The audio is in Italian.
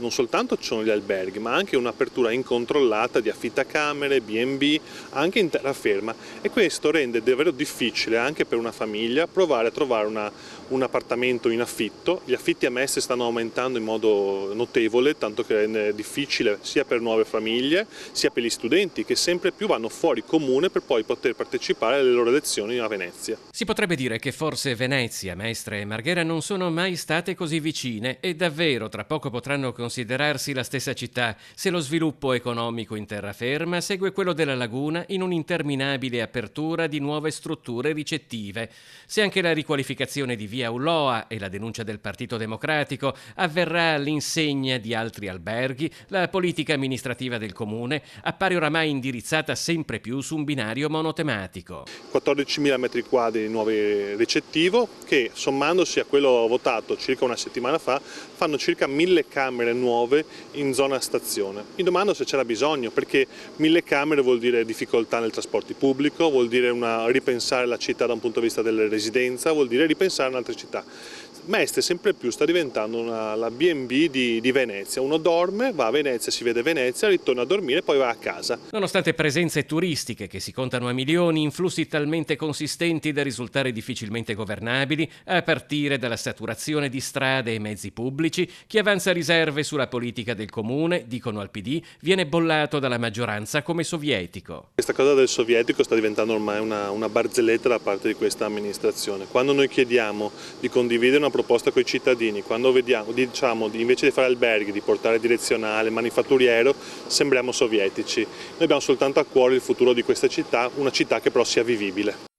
non soltanto ci sono gli alberghi, ma anche un'apertura incontrollata di affittacamere, B&B, anche in terraferma, e questo rende davvero difficile anche per una famiglia provare a trovare un appartamento in affitto. Gli affitti a Mestre stanno aumentando in modo notevole, tanto che è difficile sia per nuove famiglie sia per gli studenti che sempre più vanno fuori comune per poi poter partecipare alle loro lezioni a Venezia. Si potrebbe dire che forse Venezia, Mestre e Marghera non sono mai state così vicine e davvero tra poco potranno considerarsi la stessa città se lo sviluppo economico in terraferma segue quello della laguna in un'interminabile apertura di nuove strutture ricettive. Se anche la riqualificazione di via Ulloa e la denuncia del Partito Democratico avverrà all'insegna di altri alberghi, la politica amministrativa del comune appare oramai indirizzata sempre più su un binario monotematico. 14.000 metri quadri di nuovo ricettivo che, sommandosi a quello votato circa una settimana fa, fanno circa 1.000 camere nuove in zona stazione. Mi domando se c'era bisogno, perché 1.000 camere vuol dire difficoltà nel trasporto pubblico, vuol dire ripensare la città da un punto di vista della residenza, vuol dire ripensare un'altra città. Mestre sempre più sta diventando la B&B di Venezia. Uno dorme, va a Venezia, si vede Venezia, ritorna a dormire e poi va a casa. Nonostante presenze turistiche che si contano a milioni, influssi talmente consistenti da risultare difficilmente governabili, a partire dalla saturazione di strade e mezzi pubblici, chi avanza riserve sulla politica del comune, dicono al PD, viene bollato dalla maggioranza come sovietico. Questa cosa del sovietico sta diventando ormai una barzelletta da parte di questa amministrazione. Quando noi chiediamo di condividere una proposta con i cittadini, quando diciamo invece di fare alberghi, di portare direzionale, manifatturiero, sembriamo sovietici. Noi abbiamo soltanto a cuore il futuro di questa città, una città che però sia vivibile.